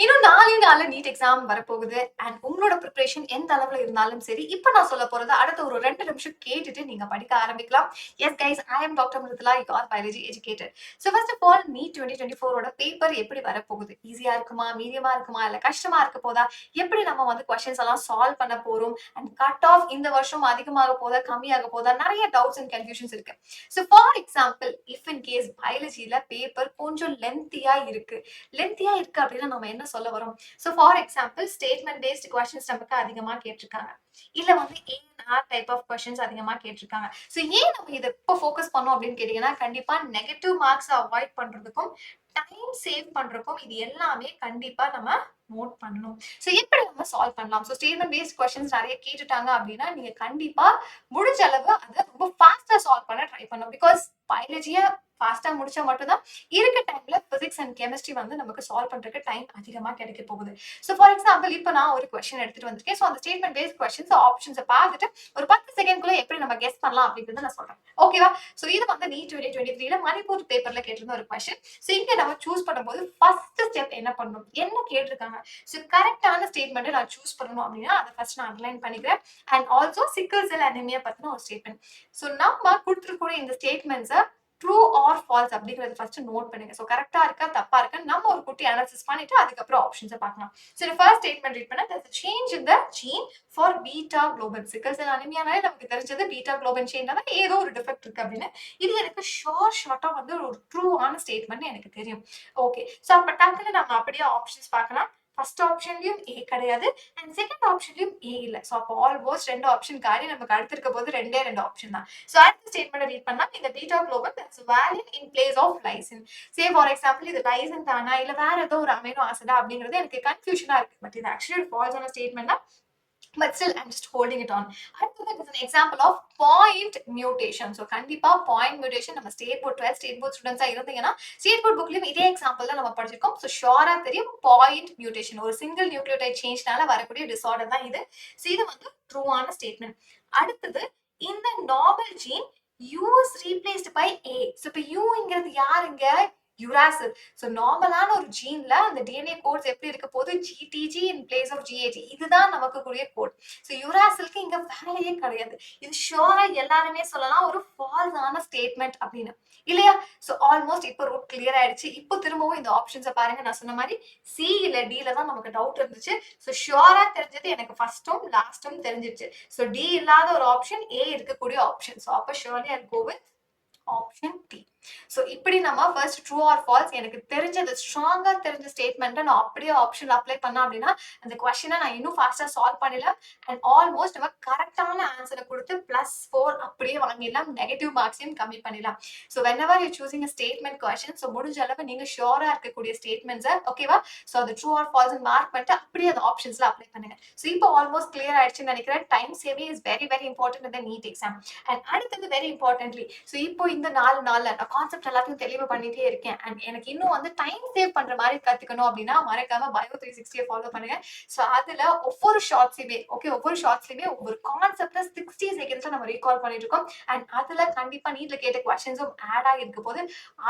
இன்னும் 4 நாள்ல NEET exam வரப்போகுது. அண்ட் உங்களோட பிரிப்பரேஷன் எந்த அளவுல இருந்தாலும் சரி, இப்ப நான் சொல்லப் போறது அடுத்த ஒரு 2 நிமிஷம் கேட்டுட்டு நீங்க படிக்க ஆரம்பிக்கலாம். Yes guys, I am doctor Mridula, your biology educator. So first of all NEET 2024 ஓட பேப்பர் எப்படி வரப்போகுது? ஈஸியா இருக்குமா? மீடியமா இருக்குமா? இல்ல கஷ்டமா இருக்க போதா? எப்படி நம்ம வந்து கொஸ்டின்ஸ் எல்லாம் சால்வ் பண்ண போறோம்? அண்ட் கட் ஆஃப் இந்த வருஷம் அதிகமாக போதா? கம்மியாக போதா? நிறைய டவுட்ஸ் அண்ட் கன்ஃபியூஷன்ஸ் இருக்கு. So for example, if in case பயாலஜில பேப்பர் கொஞ்சம் லென்த்தியா இருக்கு. லென்த்தியா இருக்கு அப்படின்னா நம்ம என்ன சொல்ல வரோம்? So for example statement paste questions நமக்கு அதிகமா கேட்டிருக்காங்க. இல்ல வந்து ஏஎன்ஆர் டைப் ஆஃப் கொஸ்டின்ஸ் அதிகமா கேட்டிருக்காங்க. ஸோ ஏன் நம்ம இதை இப்போ ஃபோக்கஸ் பண்ணோம் அப்படின்னு கேட்டீங்கன்னா, கண்டிப்பா நெகட்டிவ் மார்க்ஸ் அவாய்ட் பண்றதுக்கும் டைம் சேவ் பண்றதுக்கும் இது எல்லாமே கண்டிப்பா நம்ம நோட் பண்ணணும். ஸோ எப்படி நம்ம சால்வ் பண்ணலாம்? ஸோ ஸ்டேட்மெண்ட் பேஸ்ட் கொஸ்டின்ஸ் நிறைய கேட்டுட்டாங்க அப்படின்னா நீங்க கண்டிப்பா முடிஞ்ச அளவு அதை ரொம்ப ஃபாஸ்டா சால்வ் பண்ண ட்ரை பண்ணணும். பிகாஸ் பயாலஜிய ஃபாஸ்டா முடிச்சா மட்டும்தான் இருக்க டைம்ல பிசிக்ஸ் அண்ட் கெமிஸ்ட்ரி வந்து நமக்கு சால்வ் பண்றதுக்கு டைம் அதிகமா கிடைக்க போகுது. ஸோ ஃபார் எக்ஸாம்பிள் இப்போ நான் ஒரு கொஸ்டின் எடுத்துட்டு வந்திருக்கேன். ஸோ அந்த ஸ்டேட்மெண்ட் பேஸ்ட் கொஸ்டின்ஸ் ஆப்ஷன்ஸை பார்த்துட்டு ஒரு 10 செகண்ட்குள்ள எப்படி நம்ம கெஸ் பண்ணலாம் அப்படிங்கறத நான் சொல்றேன். ஓகேவா? ஸோ இது வந்து நீட் 2023 மணிப்பூர் பேப்பர்ல கேட்டிருந்த ஒரு கொஸ்டின். ஸோ இங்க நம்ம சூஸ் பண்ணும்போது ஃபர்ஸ்ட் ஸ்டெப் என்ன பண்ணணும்? என்ன கேட்டிருக்காங்க? ஸோ கரெக்டான ஸ்டேட்மெண்ட்டை நான் சூஸ் பண்ணணும் அப்படின்னா அதை ஃபர்ஸ்ட் நான் அண்டர்லைன் பண்ணிக்கிறேன். அண்ட் ஆல்சோ சிக்கிள் செல் அனிமியா பத்தின ஒரு ஸ்டேட்மெண்ட். ஸோ நம்ம கொடுத்துருக்கூடிய இந்த ஸ்டேட்மெண்ட்ஸை ட்ரூ ஆர் ஃபால்ஸ் அப்படிங்கறது ஃபர்ஸ்ட் நோட் பண்ணுங்க. ஸோ கரெக்டா இருக்கா தப்பா இருக்கா நம்ம ஒரு குட்டி அனாலிசிஸ் பண்ணிட்டு அதுக்கப்புறம் ஆப்ஷன்ஸை பார்க்கலாம். ஸோ ஃபர்ஸ்ட் ஸ்டேட்மெண்ட் ரீட் பண்ண there's a change in the gene for beta globin. சிக்கல் செல் அனிமியானாலே நமக்கு தெரிஞ்சது பீட்டா குளோபின் செயின்ல ஏதோ ஒரு டிஃபெக்ட் இருக்கு அப்படின்னு. இது எனக்கு ஷார்ட்டா வந்து ஒரு ட்ரூவான ஸ்டேட்மெண்ட் எனக்கு தெரியும். ஓகே, ஸோ அப்ப டக்குன்னு நம்ம அப்படியே ஆப்ஷன்ஸ் பார்க்கலாம். ஃபர்ஸ்ட் ஆப்ஷன்லயும் ஏ கிடையாது அண்ட் செகண்ட் ஆப்ஷன்லயும் ஏ இல்ல. ஸோ அப்போ ஆல்மோஸ்ட் 2 ஆப்ஷன் காரி நமக்கு அடுத்து இருக்க போது 2 ஆப்ஷன் தான். ஸோ அடுத்த ஸ்டேட்மெண்ட் ரீட் பண்ணா இந்த beta globin that's valid in place of lysine. Say for example இது லைசின் தானா இல்ல வேற ஏதோ ஒரு அமினோ ஆசிடா அப்படிங்கிறது எனக்கு கன்ஃபியூஷனா இருக்கு. பட் இது ஆக்சுவலி ஃபால்ஸ் ஆன ஸ்டேட்மெண்ட் தான். But still, I'm just holding it on. அடுத்தது is an example of point mutation. So கண்டிப்பா point mutation நம்ம ஸ்டேட் போர்ட் 12 ஸ்டேட் போர்ட் ஸ்டூடெண்ட்ஸா இருந்தீங்கன்னா ஸ்டேட் போர்ட் புக்லயும் இதே எக்ஸாம்பிள் தான் நம்ம படிச்சிருக்கோம். ஸோ ஷோரா தெரியும் பாயிண்ட் மியூட்டேஷன் ஒரு சிங்கிள் நியூக்ளியோடைட் சேஞ்ச்னால வரக்கூடிய டிசார்டர் தான் இது. ஸோ இது வந்து ட்ரூவான ஸ்டேட்மெண்ட். அடுத்தது இந்த normal gene U is replaced by A. So இப்போ யூங்கிறது யாருங்க? யுராசில். ஸோ நார்மலான ஒரு ஜீன்ல அந்த டிஎன்ஏ கோட்ஸ் எப்படி இருக்க போது? GTG in place of GAG. இதுதான் நமக்கு கூடிய கோட். ஸோ யுராசிலுக்கு இங்க வேலையே கிடையாது. இது ஷோரா எல்லாருமே சொல்லலாம் ஒரு ஃபால்ஸான ஸ்டேட்மெண்ட் அப்படின்னு இல்லையா? ஸோ ஆல்மோஸ்ட் இப்போ ரூட் கிளியர் ஆயிடுச்சு. இப்போ திரும்பவும் இந்த ஆப்ஷன்ஸை பாருங்க. நான் சொன்ன மாதிரி சி இல்ல டில தான் நமக்கு டவுட் இருந்துச்சு. ஸோ ஷோரா தெரிஞ்சது எனக்கு ஃபர்ஸ்டும் லாஸ்டும் தெரிஞ்சிருச்சு. ஸோ டி இல்லாத ஒரு ஆப்ஷன், ஏ இருக்கக்கூடிய ஆப்ஷன். ஸோ அப்போ surely I go with option D. So இப்படி நம்ம ஃபர்ஸ்ட் ட்ரூ ஆர் ஃபால்ஸ் எனக்கு தெரிஞ்சது ஸ்ட்ராங்கா தெரிஞ்ச ஸ்டேட்மெண்ட்டை நான் அப்படியே ஆப்ஷன் அப்ளை பண்ண அப்படின்னா அந்த கொஸ்டினை நான் இன்னும் ஃபாஸ்டா சால்வ் பண்ணிடலாம். அண்ட் ஆல்மோஸ்ட் நம்ம கரெக்டான ஆன்சரை கொடுத்து +4 அப்படியே வாங்கிடலாம். நெகட்டிவ் மார்க்ஸையும் கம்மி பண்ணிடலாம். So whenever you're choosing a statement question, so முடிஞ்ச அளவு நீங்க ஷியோரா இருக்கக்கூடிய ஸ்டேட்மெண்ட்ஸை ஓகேவா? ஸோ அது ட்ரூ ஆர் ஃபால்ஸ் மார்க் பண்ணிட்டு அப்படியே அந்த ஆப்ஷன்ஸ்ல அப்ளை பண்ணுங்க. ஸோ இப்போ ஆல்மோஸ்ட் கிளியர் ஆயிடுச்சுன்னு நினைக்கிறேன். Time saving is very very important இந்த நீட் எக்ஸாம். அண்ட் அடுத்தது வெரி இம்பார்ட்டன்ட்லி, ஸோ இப்போ இந்த 4 நாள்ல நான் கான்செப்ட் எல்லாத்தையும் தெளிவு பண்ணிட்டே இருக்கேன். அண்ட் எனக்கு இன்னும் வந்து டைம் சேவ் பண்ற மாதிரி கத்துக்கணும் அப்படின்னா மறக்காம பயோ 360 ஃபாலோ பண்ணுங்க. ஸோ அதுல ஒவ்வொரு ஷார்ட்ஸ்லயுமே ஒவ்வொரு ஷார்ட்ஸ்லயுமே ஒவ்வொரு கான்செப்ட 60 செகண்ட்ஸ்ல நம்ம ரீகால் பண்ணிட்டு இருக்கோம். அண்ட் அதுல கண்டிப்பா நீட்ல கேட்ட கொஸ்டின்ஸும் ஆட் ஆகிருக்க போது.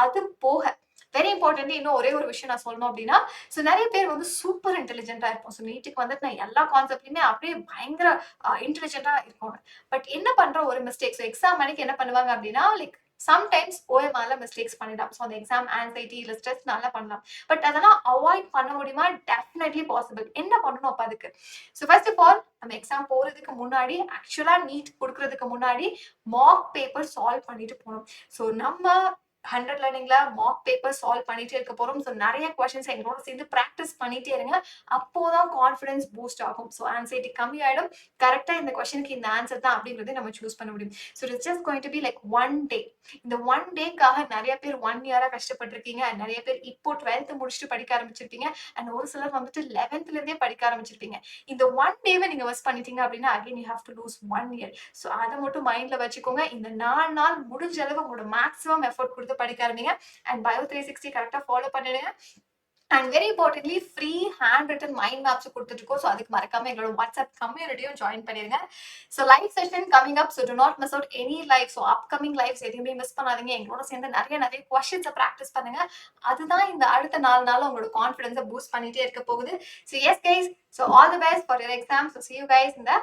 அது போக வெரி இம்பார்ட்டன்ட் இன்னும் ஒரே ஒரு விஷயம் நான் சொல்லணும் அப்படின்னா, ஸோ நிறைய பேர் வந்து சூப்பர் இன்டெலிஜென்ட்டா இருப்போம். ஸோ நீட்டுக்கு வந்துட்டு நான் எல்லா கான்செப்ட்லயுமே அப்படியே பயங்கர இன்டெலிஜென்ட்டா இருப்பாங்க. பட் என்ன பண்ற ஒரு மிஸ்டேக், ஸோ எக்ஸாம் அன்னைக்கு என்ன பண்ணுவாங்க அப்படின்னா லைக் சம்டைம்ஸ் ஓஎம்ஆர்ல மிஸ்டேக்ஸ் பண்ணிடலாம். ஸோ அந்த எக்ஸாம் ஆன்சைட்டி இல்லை ஸ்ட்ரெஸ் நல்லா பண்ணலாம். பட் அதெல்லாம் அவாய்ட் பண்ண முடியுமா? Definitely possible. என்ன பண்ணணும் அப்போ அதுக்கு? ஸோ ஃபர்ஸ்ட் ஆஃப் ஆல் நம்ம எக்ஸாம் போறதுக்கு முன்னாடி ஆக்சுவலா நீட் கொடுக்கறதுக்கு முன்னாடி மாக் பேப்பர் சால்வ் பண்ணிட்டு போகணும். ஸோ நம்ம 100 லேர்னிங்ல மாக் பேப்பர் சால்வ் பண்ணிட்டே இருக்க போறோம். ஸோ நிறைய கொஸ்டின்ஸ் எங்களோட சேர்ந்து ப்ராக்டிஸ் பண்ணிட்டே இருங்க. அப்போதான் கான்ஃபிடன்ஸ் பூஸ்ட் ஆகும். ஸோ ஆன்சைட்டி கம்மி ஆயிடும். கரெக்டா இந்த கொஸ்டினுக்கு இந்த ஆன்சர் தான் அப்படிங்கறத நம்ம சூஸ் பண்ண முடியும். So it's just going to be like 1 டே. இந்த 1 டேக்காக நிறைய பேர் 1 இயரா கஷ்டப்பட்டிருக்கீங்க. நிறைய பேர் இப்போ 12th முடிச்சுட்டு படிக்க ஆரம்பிச்சிருப்பீங்க. அண்ட் ஒரு சிலர் வந்துட்டு 11th இருந்தே படிக்க ஆரம்பிச்சிருப்பீங்க. இந்த 1 டேவை நீங்க மிஸ் பண்ணிட்டீங்க அப்படின்னா again you have to lose 1 year. So அதை மட்டும் மைண்ட்ல வச்சுக்கோங்க. இந்த 4 நாள் முடிஞ்ச அளவு உங்களோட மேக்ஸிமம் எஃபோர்ட் கொடுத்து படிக்க ஆரம்பிங்க. அண்ட் பயோ 360 கரெக்டா ஃபாலோ பண்ணிடுங்க. And very importantly free hand written mind maps கொடுத்துட்டு இருக்கோம். ஸோ அதுக்கு மறக்காம எங்களோட வாட்ஸ்அப் கம்யூனிட்டியும் ஜாயின் பண்ணிருங்க. So live session coming up. So do not miss out any live. So upcoming lives எதுவுமே மிஸ் பண்ணாதீங்க. எங்களோட சேர்ந்து நிறைய கொஸ்டின்ஸை ப்ராக்டிஸ் பண்ணுங்க. அதுதான் இந்த அடுத்த 4 நாள் உங்களோட கான்ஃபிடன்ஸை பூஸ்ட் பண்ணிட்டே இருக்க போகுது. So S guys, so all the best for your exam. So see you guys in the